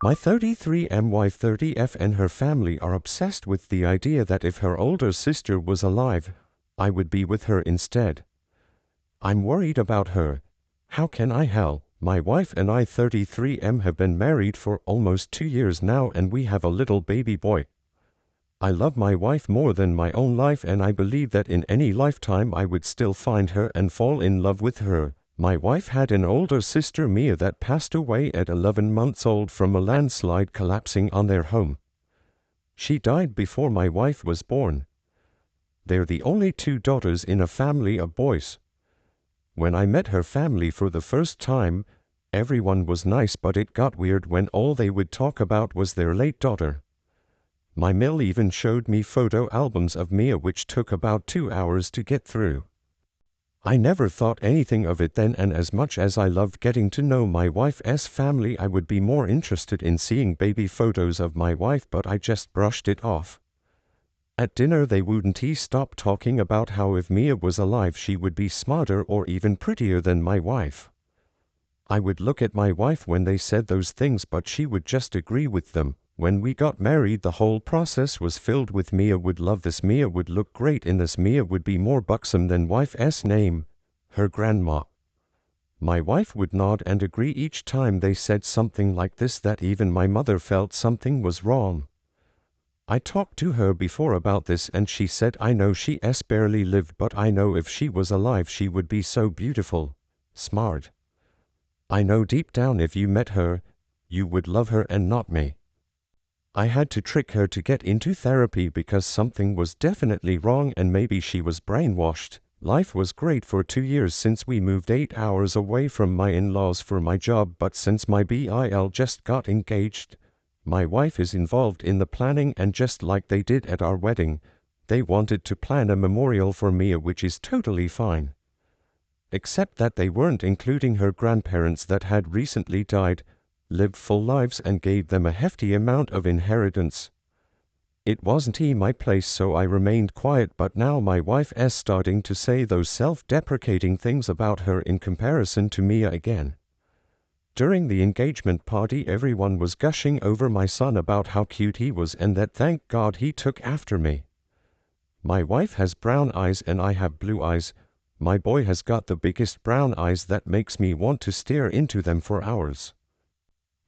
My 33M wife 30F and her family are obsessed with the idea that if her older sister was alive, I would be with her instead. I'm worried about her. How can I help? My wife and I 33M have been married for almost 2 years now and we have a little baby boy. I love my wife more than my own life and I believe that in any lifetime I would still find her and fall in love with her. My wife had an older sister Mia that passed away at 11 months old from a landslide collapsing on their home. She died before my wife was born. They're the only two daughters in a family of boys. When I met her family for the first time, everyone was nice, but it got weird when all they would talk about was their late daughter. My mill even showed me photo albums of Mia which took about 2 hours to get through. I never thought anything of it then, and as much as I loved getting to know my wife's family, I would be more interested in seeing baby photos of my wife, but I just brushed it off. At dinner they wouldn't stop talking about how if Mia was alive she would be smarter or even prettier than my wife. I would look at my wife when they said those things, but she would just agree with them. When we got married, the whole process was filled with Mia would love this, Mia would look great in this, Mia would be more buxom than wife's name, her grandma. My wife would nod and agree each time they said something like this, that even my mother felt something was wrong. I talked to her before about this and she said, I know she's barely lived, but I know if she was alive she would be so beautiful, smart. I know deep down if you met her, you would love her and not me. I had to trick her to get into therapy because something was definitely wrong and maybe she was brainwashed. Life was great for 2 years since we moved 8 hours away from my in-laws for my job, but since my BIL just got engaged, my wife is involved in the planning, and just like they did at our wedding, they wanted to plan a memorial for Mia, which is totally fine. Except that they weren't including her grandparents that had recently died, lived full lives and gave them a hefty amount of inheritance. It wasn't my place, so I remained quiet, but now my wife's starting to say those self-deprecating things about her in comparison to Mia again. During the engagement party everyone was gushing over my son about how cute he was and that thank God he took after me. My wife has brown eyes and I have blue eyes. My boy has got the biggest brown eyes that makes me want to stare into them for hours.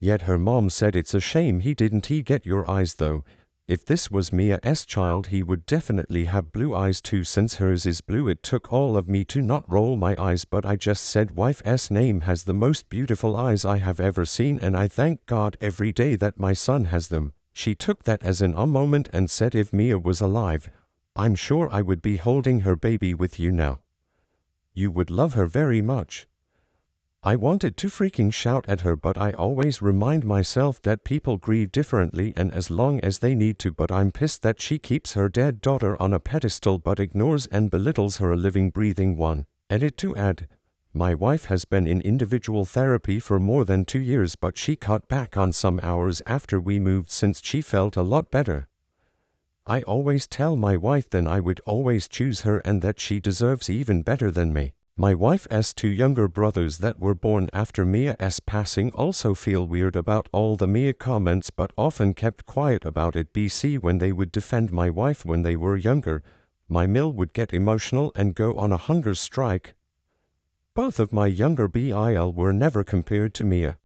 Yet her mom said it's a shame he didn't get your eyes though. If this was Mia's child he would definitely have blue eyes too, since hers is blue. It took all of me to not roll my eyes, but I just said wife's name has the most beautiful eyes I have ever seen and I thank God every day that my son has them. She took that as an moment and said if Mia was alive, I'm sure I would be holding her baby with you now. You would love her very much. I wanted to freaking shout at her, but I always remind myself that people grieve differently and as long as they need to, but I'm pissed that she keeps her dead daughter on a pedestal but ignores and belittles her living breathing one. Edit to add, my wife has been in individual therapy for more than 2 years, but she cut back on some hours after we moved since she felt a lot better. I always tell my wife then I would always choose her and that she deserves even better than me. My wife's 2 younger brothers that were born after Mia's passing also feel weird about all the Mia comments, but often kept quiet about it. BC, when they would defend my wife when they were younger, my mill would get emotional and go on a hunger strike. Both of my younger BIL were never compared to Mia.